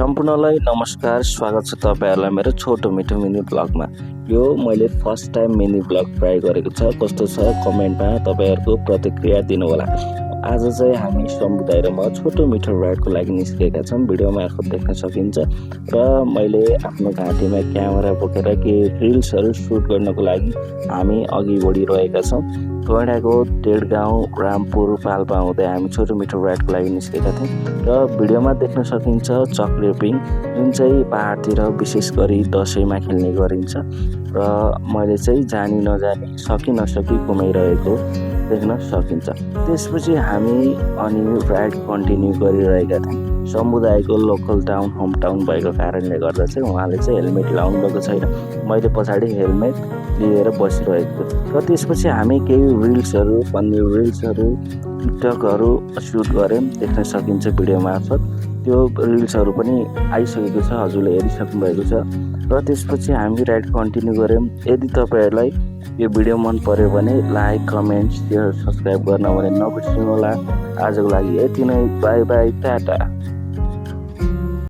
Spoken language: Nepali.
सम्पूर्णलाई नमस्कार, स्वागत छ तपाईहरुलाई मेरो छोटो मिठो मिनी ब्लगमा। यो मैले first time mini blog try गरेको छ। कस्तो छ कमेन्टमा तपाईहरुको प्रतिक्रिया दिनु होला। आज चाहिँ हामी समुदाय र म छोटो मिठो राइडको लागि निस्केका छौं। भिडियो मार्फत देख्न सकिन्छ र मैले आफ्नो घाँटीमा क्यामेरा बोकेर के रिल्सहरु सुट गर्नको लागि हामी अघि बढिरहेका छौं। गैंडाको डेढगाउँ रामपुर पाल्पा हुँदै हामी छोटो मिठो राइडको लागि निस्केका थियौं र भिडियोमा देख्न सकिन्छ चक्लेपिङ जुन चाहिँ पहाडतिर विशेष गरी दशैंमा खेल्ने गरिन्छ र मैले चाहिँ जानी नजानी सकी नसकी घुमाइरहेको देख्न सकिन्छ। त्यसपछि हामी अनि राइड कन्टिन्यू गरिरहेका थियौं। समुदायको लोकल टाउन होम टाउन भएको कारणले गर्दा चाहिँ उहाँले चाहिँ हेलमेट लाउनुभएको छैन। मैले पछाडि हेलमेट लिएर बसिरहेको थिएँ र त्यसपछि हामी केही रिल्सहरु टिकटकहरु सुट गर्यौं। देख्न सकिन्छ भिडियो मार्फत। त्यो रिल्सहरु पनि आइसकेको छ, हजुरले हेरिसक्नु भएको छ र त्यसपछि हामी राइड कन्टिन्यू गर्यौं। यदि तपाईहरुलाई यो भिडियो मन पर्यो भने लाइक, कमेन्ट, शेयर, सब्स्क्राइब गर्न भने नबिर्सनु होला। आजको लागि यति नै। Bye bye, Tata.